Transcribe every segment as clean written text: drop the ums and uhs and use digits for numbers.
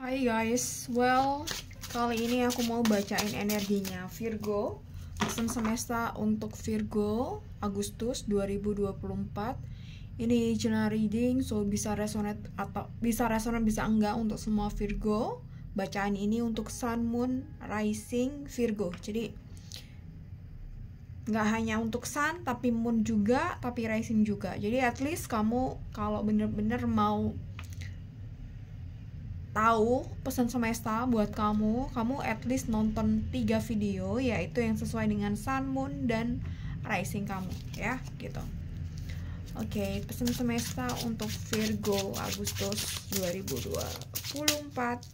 Hai guys, well kali ini aku mau bacain energinya Virgo, pesan semesta untuk Virgo Agustus 2024. Ini general reading, so bisa resonate bisa enggak untuk semua Virgo. Bacaan ini untuk Sun, Moon, Rising Virgo. Jadi nggak hanya untuk Sun, tapi Moon juga, tapi Rising juga. Jadi at least kamu kalau bener-bener mau tahu pesan semesta buat kamu at least nonton 3 video, yaitu yang sesuai dengan Sun, Moon, dan Rising kamu ya, gitu. Oke, pesan semesta untuk Virgo Agustus 2024.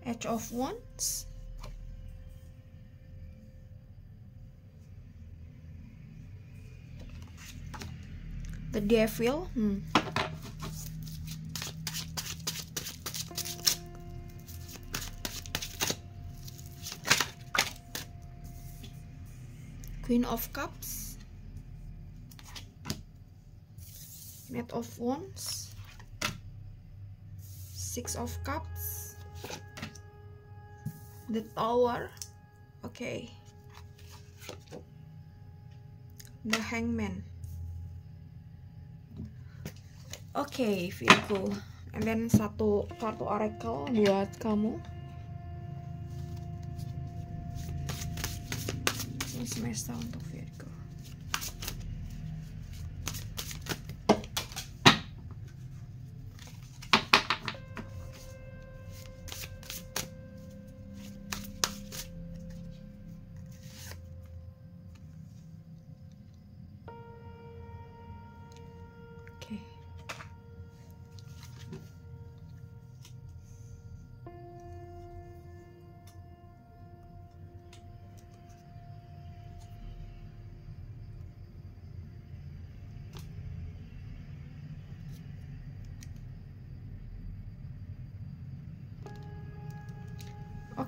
Edge of Wands, the Devil, Queen of Cups, Knight of Wands, Six of Cups, the Tower, the Hangman. Virgo, and then satu kartu oracle buat kamu. Ini semesta untuk Virgo.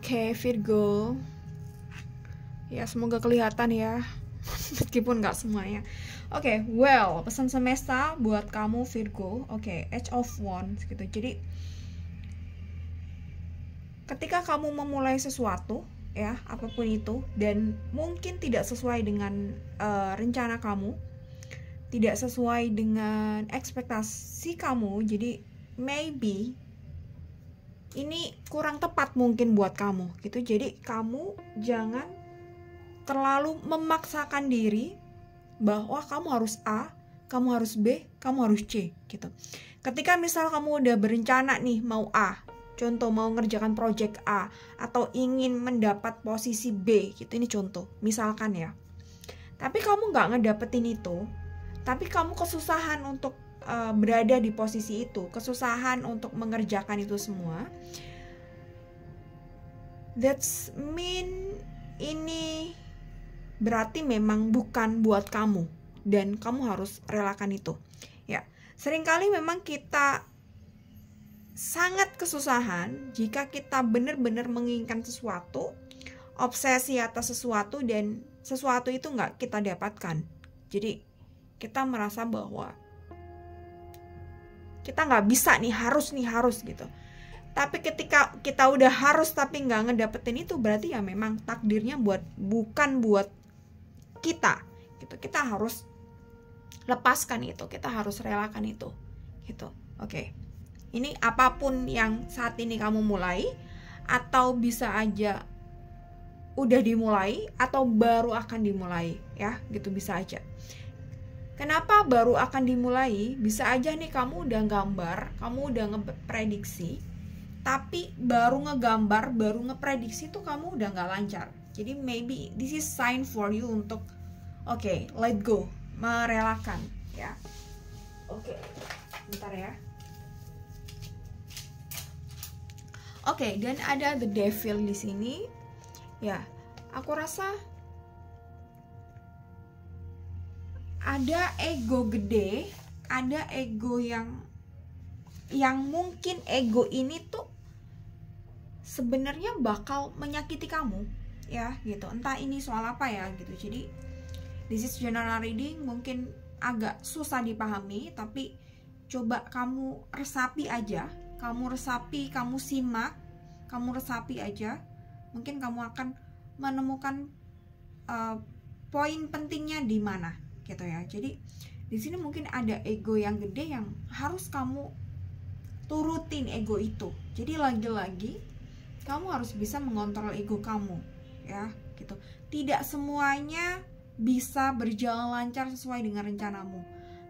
Virgo. Ya, semoga kelihatan ya. Meskipun nggak semuanya. Pesan semesta buat kamu Virgo. Edge of Wands gitu. Jadi ketika kamu memulai sesuatu ya, apapun itu, dan mungkin tidak sesuai dengan rencana kamu, tidak sesuai dengan ekspektasi kamu, jadi maybe ini kurang tepat mungkin buat kamu gitu. Jadi kamu jangan terlalu memaksakan diri bahwa kamu harus A, kamu harus B, kamu harus C gitu. Ketika misal kamu udah berencana nih mau A, contoh mau ngerjakan project A, atau ingin mendapat posisi B gitu, ini contoh misalkan ya, tapi kamu nggak ngedapetin itu, tapi kamu kesusahan untuk berada di posisi itu, kesusahan untuk mengerjakan itu semua, that's mean ini berarti memang bukan buat kamu dan kamu harus relakan itu ya. Seringkali memang kita sangat kesusahan jika kita benar-benar menginginkan sesuatu, obsesi atas sesuatu, dan sesuatu itu nggak kita dapatkan. Jadi kita merasa bahwa kita nggak bisa nih, harus gitu. Tapi ketika kita udah harus tapi nggak ngedapetin itu, berarti ya memang takdirnya bukan buat kita gitu. Kita harus lepaskan itu, kita harus relakan itu gitu. Ini apapun yang saat ini kamu mulai, atau bisa aja udah dimulai atau baru akan dimulai ya, gitu bisa aja. Kenapa baru akan dimulai? Bisa aja nih kamu udah gambar, kamu udah ngeprediksi, tapi baru ngegambar, baru ngeprediksi tuh kamu udah gak lancar. Jadi maybe this is sign for you untuk let go, merelakan ya. Bentar ya. Dan ada the Devil di sini. Ya, aku rasa ada ego gede, ada ego yang yang mungkin ego ini tuh sebenarnya bakal menyakiti kamu ya gitu. Entah ini soal apa ya gitu. Jadi this is general reading, mungkin agak susah dipahami, tapi coba kamu resapi aja, kamu simak, kamu resapi aja, mungkin kamu akan menemukan poin pentingnya di mana gitu ya. Jadi di sini mungkin ada ego yang gede yang harus kamu turutin ego itu. Jadi lagi-lagi kamu harus bisa mengontrol ego kamu ya gitu. Tidak semuanya bisa berjalan lancar sesuai dengan rencanamu.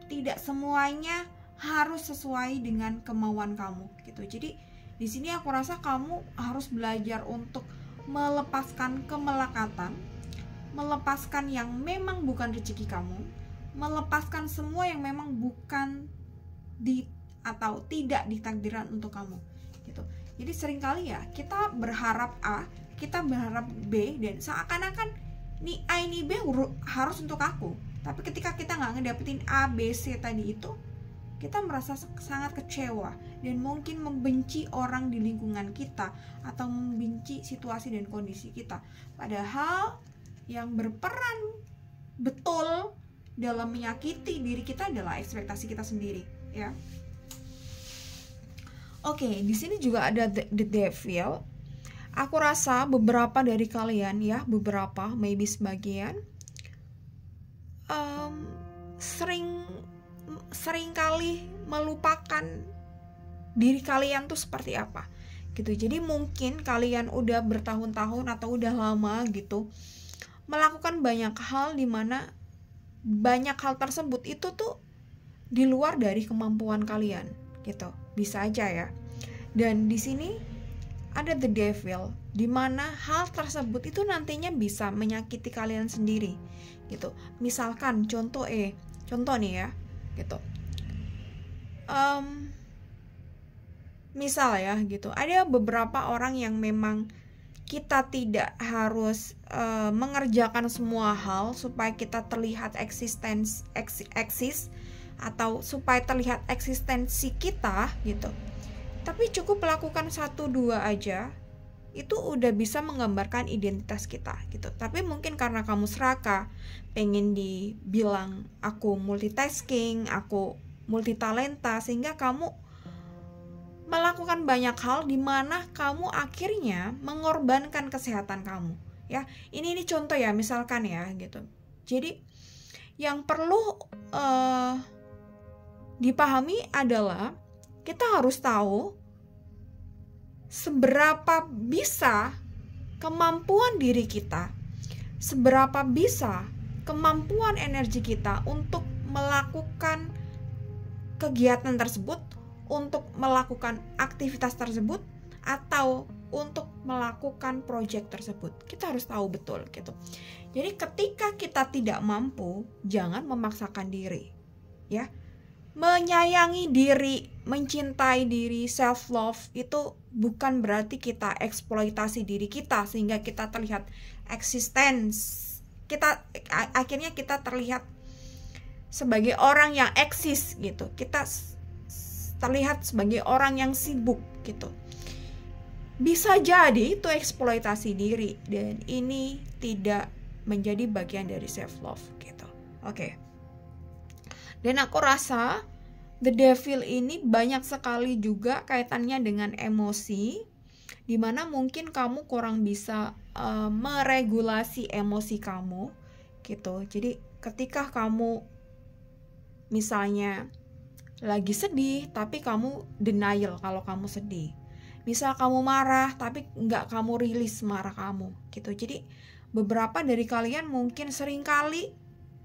Tidak semuanya harus sesuai dengan kemauan kamu gitu. Jadi di sini aku rasa kamu harus belajar untuk melepaskan kemelekatan, melepaskan yang memang bukan rezeki kamu, melepaskan semua yang memang bukan atau tidak ditakdirkan untuk kamu gitu. Jadi seringkali ya kita berharap A, kita berharap B, dan seakan-akan nih A ini B harus untuk aku. Tapi ketika kita nggak ngedapetin A, B, C tadi itu, kita merasa sangat kecewa dan mungkin membenci orang di lingkungan kita atau membenci situasi dan kondisi kita. Padahal yang berperan betul dalam menyakiti diri kita adalah ekspektasi kita sendiri ya. Oke, di sini juga ada the devil. Aku rasa beberapa dari kalian ya, beberapa, maybe sebagian, sering kali melupakan diri kalian tuh seperti apa gitu. Jadi mungkin kalian udah bertahun-tahun atau udah lama gitu melakukan banyak hal, dimana banyak hal tersebut itu tuh di luar dari kemampuan kalian gitu, bisa aja ya. Dan di sini ada the devil, dimana hal tersebut itu nantinya bisa menyakiti kalian sendiri gitu. Misalkan contoh nih ya gitu, misal ya gitu, ada beberapa orang yang memang kita tidak harus mengerjakan semua hal supaya kita terlihat eksis atau supaya terlihat eksistensi kita gitu. Tapi cukup melakukan 1-2 aja itu udah bisa menggambarkan identitas kita gitu. Tapi mungkin karena kamu serakah, pengen dibilang aku multitasking, aku multitalenta, sehingga kamu melakukan banyak hal di mana kamu akhirnya mengorbankan kesehatan kamu ya. Ini contoh ya, misalkan ya gitu. Jadi yang perlu dipahami adalah kita harus tahu seberapa bisa kemampuan diri kita, seberapa bisa kemampuan energi kita untuk melakukan kegiatan tersebut, untuk melakukan aktivitas tersebut, atau untuk melakukan proyek tersebut. Kita harus tahu betul gitu. Jadi ketika kita tidak mampu, jangan memaksakan diri ya. Menyayangi diri, mencintai diri, self love itu bukan berarti kita eksploitasi diri kita sehingga kita terlihat akhirnya kita terlihat sebagai orang yang eksis gitu. Kita terlihat sebagai orang yang sibuk gitu. Bisa jadi itu eksploitasi diri, dan ini tidak menjadi bagian dari self love gitu. Oke. Dan aku rasa the devil ini banyak sekali juga kaitannya dengan emosi, dimana mungkin kamu kurang bisa meregulasi emosi kamu gitu. Jadi ketika kamu misalnya lagi sedih tapi kamu denial kalau kamu sedih, misal kamu marah tapi nggak kamu rilis marah kamu gitu. Jadi beberapa dari kalian mungkin seringkali,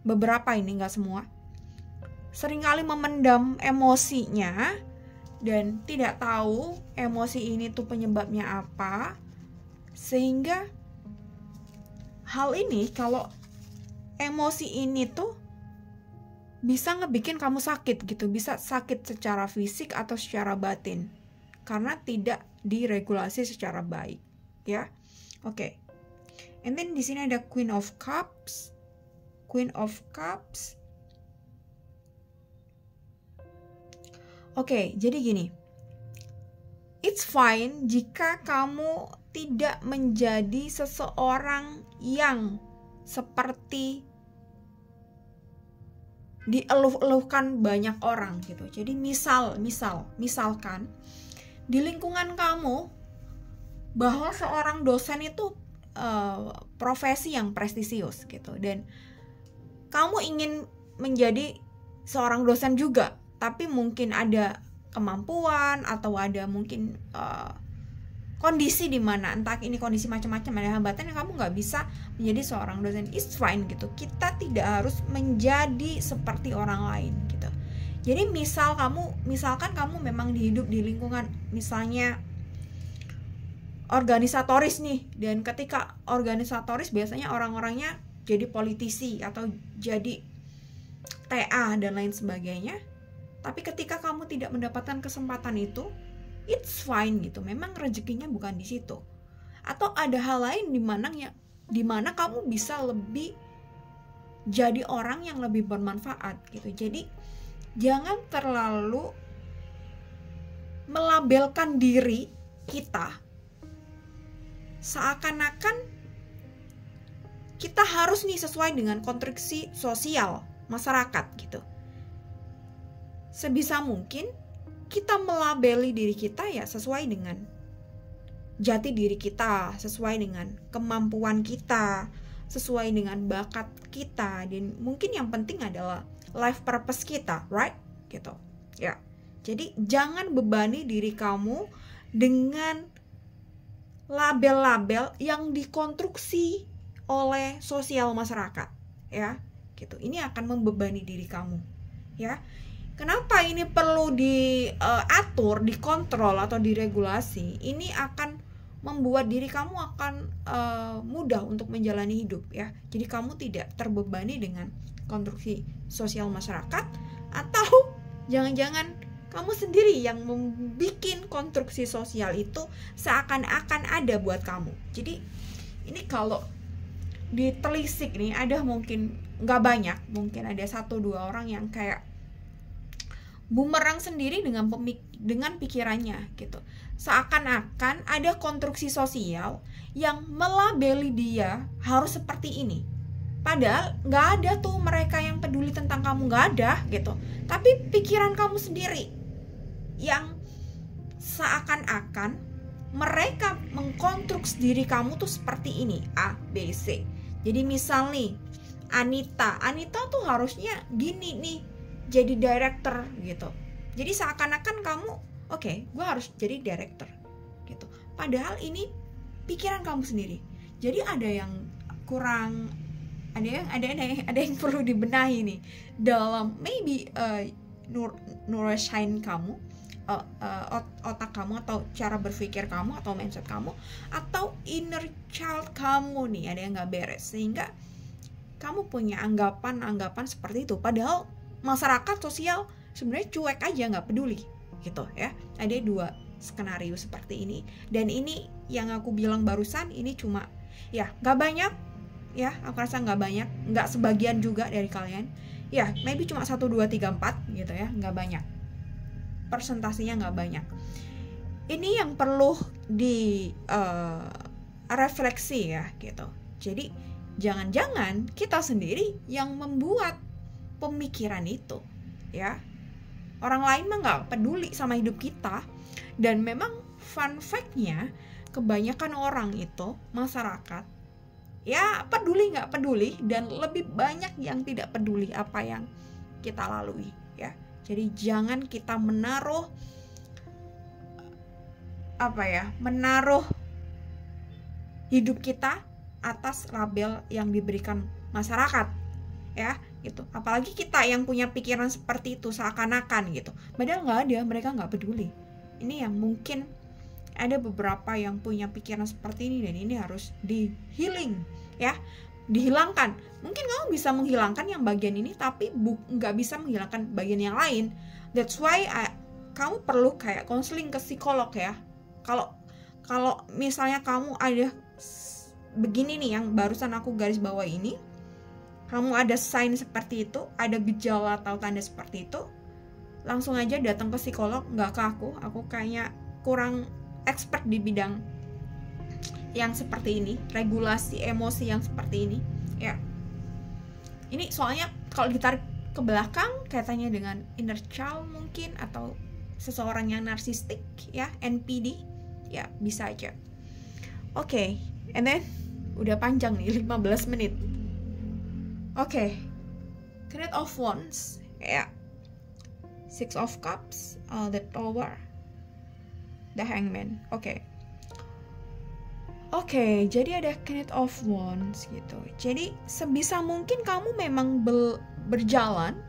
beberapa ini nggak semua, seringkali memendam emosinya dan tidak tahu emosi ini tuh penyebabnya apa, sehingga hal ini, kalau emosi ini tuh bisa ngebikin kamu sakit gitu, bisa sakit secara fisik atau secara batin karena tidak diregulasi secara baik ya. Oke. And then di sini ada Queen of Cups. Oke, jadi gini. it's fine jika kamu tidak menjadi seseorang yang seperti dieluh-eluhkan banyak orang gitu. Jadi misalkan di lingkungan kamu bahwa seorang dosen itu profesi yang prestisius gitu, dan kamu ingin menjadi seorang dosen juga, tapi mungkin ada kemampuan atau ada mungkin kondisi di mana, entah ini kondisi macam-macam, ada hambatan yang kamu nggak bisa menjadi seorang dosen. It's fine gitu. Kita tidak harus menjadi seperti orang lain gitu. Jadi misalkan kamu memang hidup di lingkungan misalnya organisatoris nih, dan ketika organisatoris biasanya orang-orangnya jadi politisi atau jadi TA dan lain sebagainya. Tapi ketika kamu tidak mendapatkan kesempatan itu, it's fine gitu. Memang rezekinya bukan di situ. Atau ada hal lain di mana kamu bisa lebih jadi orang yang lebih bermanfaat gitu. Jadi jangan terlalu melabelkan diri kita seakan-akan kita harus nih sesuai dengan konstruksi sosial masyarakat gitu. Sebisa mungkin kita melabeli diri kita ya sesuai dengan jati diri kita, sesuai dengan kemampuan kita, sesuai dengan bakat kita, dan mungkin yang penting adalah life purpose kita, right? Gitu. Ya. Jadi jangan bebani diri kamu dengan label-label yang dikonstruksi oleh sosial masyarakat, ya. Gitu. Ini akan membebani diri kamu, ya. Kenapa ini perlu diatur, dikontrol atau diregulasi? Ini akan membuat diri kamu akan mudah untuk menjalani hidup, ya. Jadi kamu tidak terbebani dengan konstruksi sosial masyarakat, atau jangan-jangan kamu sendiri yang membuat konstruksi sosial itu seakan-akan ada buat kamu. Jadi ini kalau ditelisik nih, ada mungkin nggak banyak, mungkin ada 1-2 orang yang kayak bumerang sendiri dengan pikirannya gitu. Seakan-akan ada konstruksi sosial yang melabeli dia harus seperti ini. Padahal nggak ada tuh mereka yang peduli tentang kamu, nggak ada gitu. Tapi pikiran kamu sendiri yang seakan-akan mereka mengkonstruksi diri kamu tuh seperti ini, A, B, C. Jadi misal nih, Anita tuh harusnya gini nih, jadi director gitu. Jadi seakan-akan kamu, oke, gue harus jadi director gitu. Padahal ini pikiran kamu sendiri. Jadi ada yang kurang, ada yang perlu dibenahi nih dalam maybe neuroscience kamu, otak kamu, atau cara berpikir kamu, atau mindset kamu, atau inner child kamu nih ada yang nggak beres, sehingga kamu punya anggapan seperti itu. Padahal masyarakat sosial sebenarnya cuek aja, nggak peduli gitu ya. Ada 2 skenario seperti ini, dan ini yang aku bilang barusan ini cuma ya nggak banyak ya, aku rasa nggak banyak, nggak sebagian juga dari kalian ya, maybe cuma 1, 2, 3, 4 gitu ya, nggak banyak, persentasenya nggak banyak. Ini yang perlu di refleksi ya gitu. Jadi jangan-jangan kita sendiri yang membuat pemikiran itu, ya. Orang lain mah nggak peduli sama hidup kita. Dan memang fun fact-nya, kebanyakan orang itu, masyarakat, ya peduli nggak peduli, dan lebih banyak yang tidak peduli apa yang kita lalui, ya. Jadi jangan kita menaruh hidup kita atas label yang diberikan masyarakat, ya gitu. Apalagi kita yang punya pikiran seperti itu seakan-akan gitu, padahal nggak ada, mereka nggak peduli. Ini yang mungkin ada beberapa yang punya pikiran seperti ini, dan ini harus di healing, ya, dihilangkan. Mungkin kamu bisa menghilangkan yang bagian ini, tapi nggak bisa menghilangkan bagian yang lain. That's why kamu perlu kayak konseling ke psikolog, ya. Kalau misalnya kamu ada begini nih yang barusan aku garis bawah ini, kamu ada sign seperti itu, ada gejala atau tanda seperti itu, langsung aja datang ke psikolog, nggak ke aku kayaknya kurang expert di bidang yang seperti ini, regulasi emosi yang seperti ini, ya. Ini soalnya kalau ditarik ke belakang kaitannya dengan inner child mungkin, atau seseorang yang narsistik, ya, NPD, ya bisa aja. Oke, and then udah panjang nih, 15 menit. Oke, Knight of Wands, ya, Six of Cups, the Tower, the Hangman. Oke, jadi ada Knight of Wands gitu. Jadi sebisa mungkin kamu memang berjalan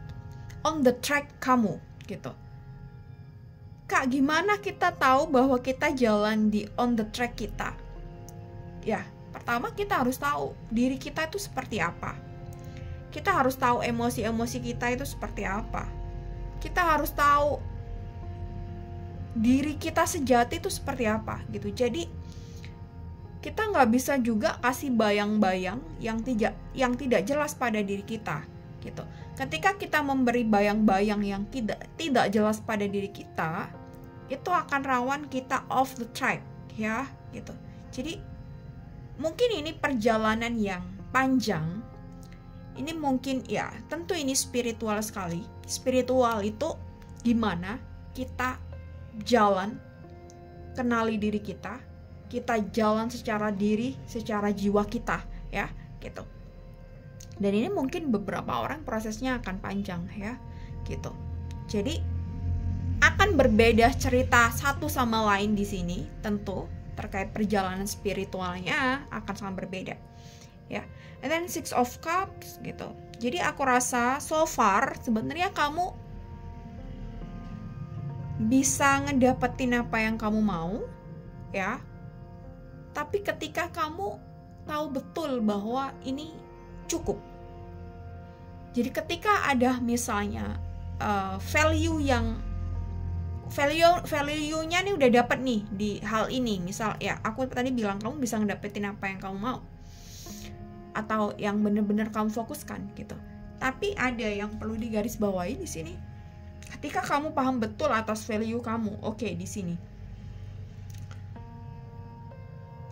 on the track kamu gitu. Kak, gimana kita tahu bahwa kita jalan di on the track kita? Ya, pertama kita harus tahu diri kita itu seperti apa. Kita harus tahu emosi-emosi kita itu seperti apa. Kita harus tahu diri kita sejati itu seperti apa gitu. Jadi kita nggak bisa juga kasih bayang-bayang yang tidak jelas pada diri kita gitu. Ketika kita memberi bayang-bayang yang tidak jelas pada diri kita, itu akan rawan kita off the track, ya gitu. Jadi mungkin ini perjalanan yang panjang. Ini mungkin, ya tentu ini spiritual sekali. Spiritual itu gimana kita jalan kenali diri kita jalan secara diri, secara jiwa kita, ya gitu. Dan ini mungkin beberapa orang prosesnya akan panjang, ya gitu. Jadi akan berbeda cerita satu sama lain di sini, tentu terkait perjalanan spiritualnya akan sangat berbeda, ya. And then Six of Cups gitu. Jadi aku rasa so far sebenarnya kamu bisa ngedapetin apa yang kamu mau, ya. Tapi ketika kamu tahu betul bahwa ini cukup. Jadi ketika ada misalnya value-nya nih udah dapet nih di hal ini. Misal ya aku tadi bilang kamu bisa ngedapetin apa yang kamu mau, atau yang bener-bener kamu fokuskan gitu. Tapi ada yang perlu digarisbawahi di sini. Ketika kamu paham betul atas value kamu, oke, di sini.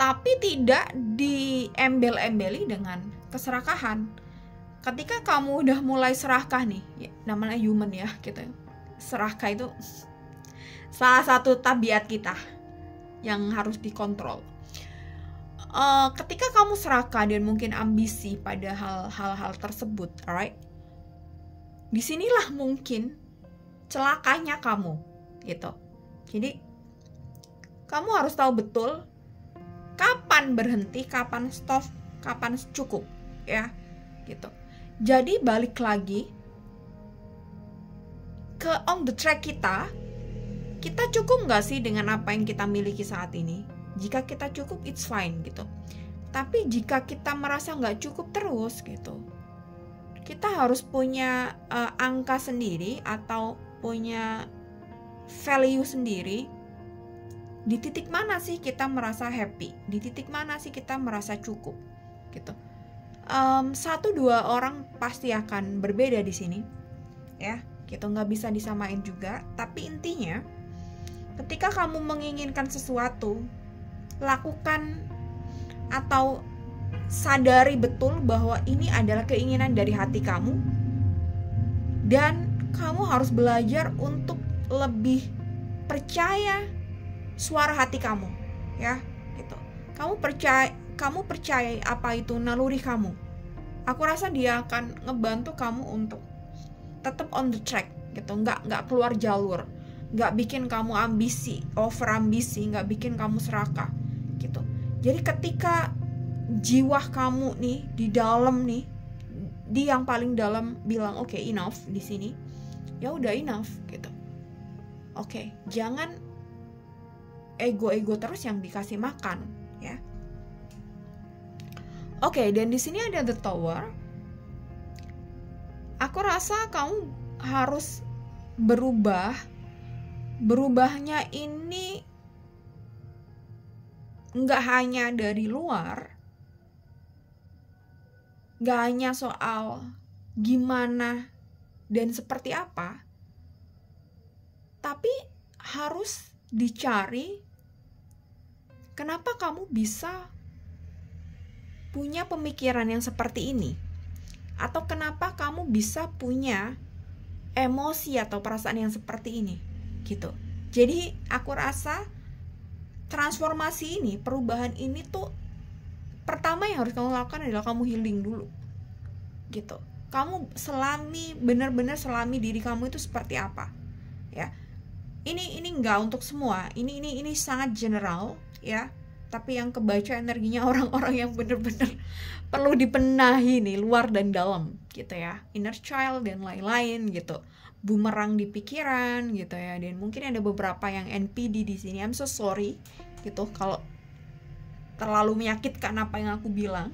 Tapi tidak diembel-embeli dengan keserakahan. Ketika kamu udah mulai serakah nih, ya, namanya human ya gitu. Serakah itu salah satu tabiat kita yang harus dikontrol. Ketika kamu serakah dan mungkin ambisi pada hal-hal tersebut, alright? Disinilah mungkin celakanya kamu, gitu. Jadi kamu harus tahu betul kapan berhenti, kapan stop, kapan cukup, ya, gitu. Jadi balik lagi ke on the track kita cukup nggak sih dengan apa yang kita miliki saat ini? Jika kita cukup, it's fine gitu. Tapi jika kita merasa nggak cukup terus gitu, kita harus punya angka sendiri atau punya value sendiri. Di titik mana sih kita merasa happy? Di titik mana sih kita merasa cukup? Gitu. 1-2 orang pasti akan berbeda di sini, ya. Gitu, nggak bisa disamain juga. Tapi intinya, ketika kamu menginginkan sesuatu, lakukan atau sadari betul bahwa ini adalah keinginan dari hati kamu, dan kamu harus belajar untuk lebih percaya suara hati kamu, ya gitu. Kamu percaya apa itu naluri kamu. Aku rasa dia akan ngebantu kamu untuk tetap on the track gitu, nggak keluar jalur, nggak bikin kamu over ambisi, nggak bikin kamu serakah gitu. Jadi ketika jiwa kamu nih di dalam nih, di yang paling dalam bilang oke, enough di sini, ya udah enough gitu. Oke, jangan ego terus yang dikasih makan, ya. Oke, dan di sini ada the Tower. Aku rasa kamu harus berubah. Berubahnya ini nggak hanya dari luar, nggak hanya soal gimana dan seperti apa, tapi harus dicari kenapa kamu bisa punya pemikiran yang seperti ini, atau kenapa kamu bisa punya emosi atau perasaan yang seperti ini gitu. Jadi aku rasa transformasi ini, perubahan ini tuh pertama yang harus kamu lakukan adalah kamu healing dulu gitu. Kamu benar-benar selami diri kamu itu seperti apa ya. Ini nggak untuk semua, ini sangat general ya, tapi yang kebaca energinya orang-orang yang benar-benar perlu dipenahi nih, luar dan dalam gitu ya, inner child dan lain-lain gitu, bumerang di pikiran gitu ya. Dan mungkin ada beberapa yang NPD di sini, I'm so sorry gitu kalau terlalu menyakitkan apa yang aku bilang,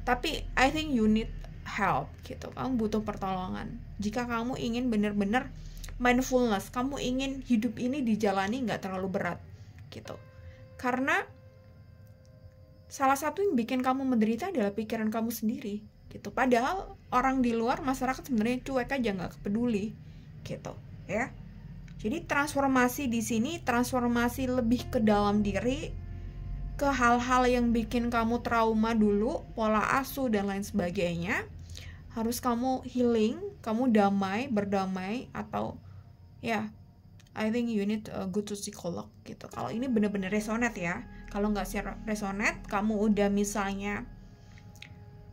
tapi I think you need help gitu. Kamu butuh pertolongan jika kamu ingin benar-benar mindfulness, kamu ingin hidup ini dijalani nggak terlalu berat gitu. Karena salah satu yang bikin kamu menderita adalah pikiran kamu sendiri gitu. Padahal orang di luar, masyarakat sebenarnya cuek aja, nggak peduli gitu ya. Jadi transformasi di sini, transformasi lebih ke dalam diri, ke hal-hal yang bikin kamu trauma dulu, pola asuh dan lain sebagainya, harus kamu healing, kamu berdamai, atau ya, I think you need a good psikolog gitu. Kalau ini bener-bener resonate ya. Kalau nggak resonate, kamu udah misalnya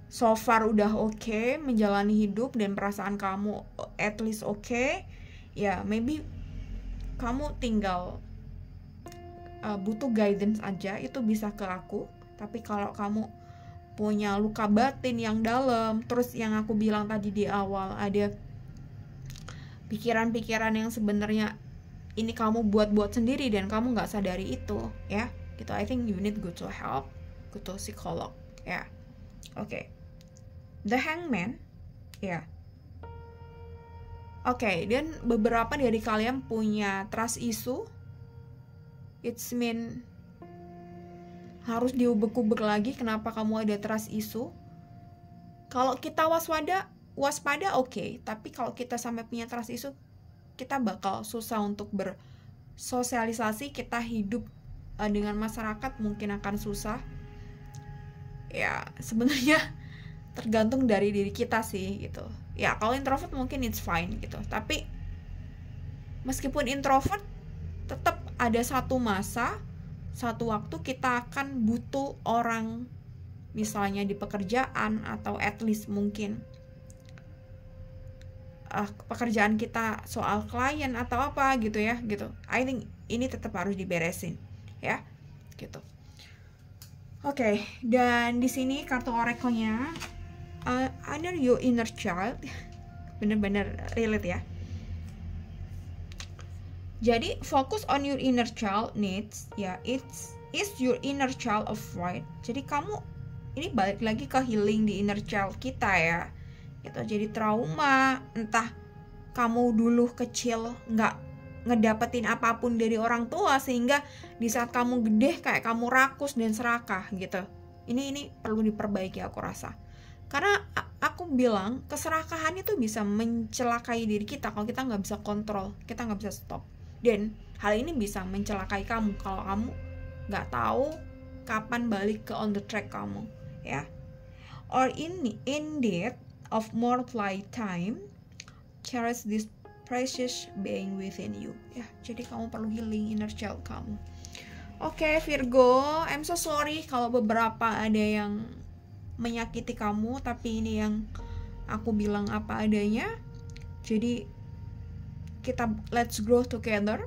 so far udah oke menjalani hidup dan perasaan kamu at least oke, ya maybe kamu tinggal butuh guidance aja, itu bisa ke aku. Tapi kalau kamu punya luka batin yang dalam, terus yang aku bilang tadi di awal, ada pikiran-pikiran yang sebenarnya ini kamu buat-buat sendiri dan kamu nggak sadari itu ya gitu, I think you need go to help, go to psikolog ya. Oke. The Hangman ya. Oke, dan beberapa dari kalian punya trust issue. It's mean harus diubek-ubek lagi kenapa kamu ada trust issue. Kalau kita waspada oke, tapi kalau kita sampai punya trust issue, kita bakal susah untuk bersosialisasi, kita hidup dengan masyarakat mungkin akan susah. Ya, sebenarnya tergantung dari diri kita sih gitu. Ya, kalau introvert mungkin it's fine gitu. Tapi meskipun introvert, tetap ada satu masa, satu waktu kita akan butuh orang, misalnya di pekerjaan, atau at least mungkin pekerjaan kita soal klien atau apa gitu ya gitu. I think ini tetap harus diberesin ya gitu. Oke, dan di sini kartu oracle-nya honor your inner child. Bener-bener relate ya. Jadi fokus on your inner child needs ya, is your inner child afraid. Jadi kamu ini balik lagi ke healing di inner child kita ya gitu. Jadi trauma, entah kamu dulu kecil nggak ngedapetin apapun dari orang tua sehingga di saat kamu gede kayak kamu rakus dan serakah gitu. Ini perlu diperbaiki aku rasa. Karena aku bilang keserakahan itu bisa mencelakai diri kita kalau kita nggak bisa kontrol, kita nggak bisa stop. Dan hal ini bisa mencelakai kamu kalau kamu nggak tahu kapan balik ke on the track kamu ya. Or indeed of more lifetime cherish this precious being within you ya. Jadi kamu perlu healing inner child kamu. Oke, Virgo, I'm so sorry kalau beberapa ada yang menyakiti kamu, tapi ini yang aku bilang apa adanya. Jadi kita let's grow together.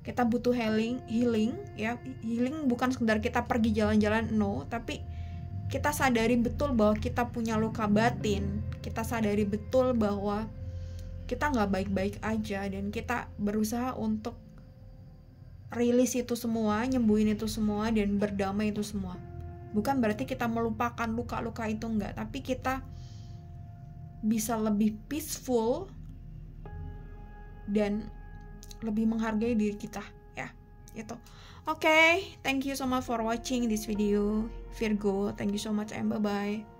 Kita butuh healing ya. Healing bukan sekedar kita pergi jalan-jalan, no, tapi kita sadari betul bahwa kita punya luka batin. Kita sadari betul bahwa kita nggak baik-baik aja, dan kita berusaha untuk rilis itu semua, nyembuhin itu semua, dan berdamai itu semua. Bukan berarti kita melupakan luka-luka itu, enggak, tapi kita bisa lebih peaceful dan lebih menghargai diri kita ya itu. Oke, thank you so much for watching this video Virgo. Thank you so much and bye bye.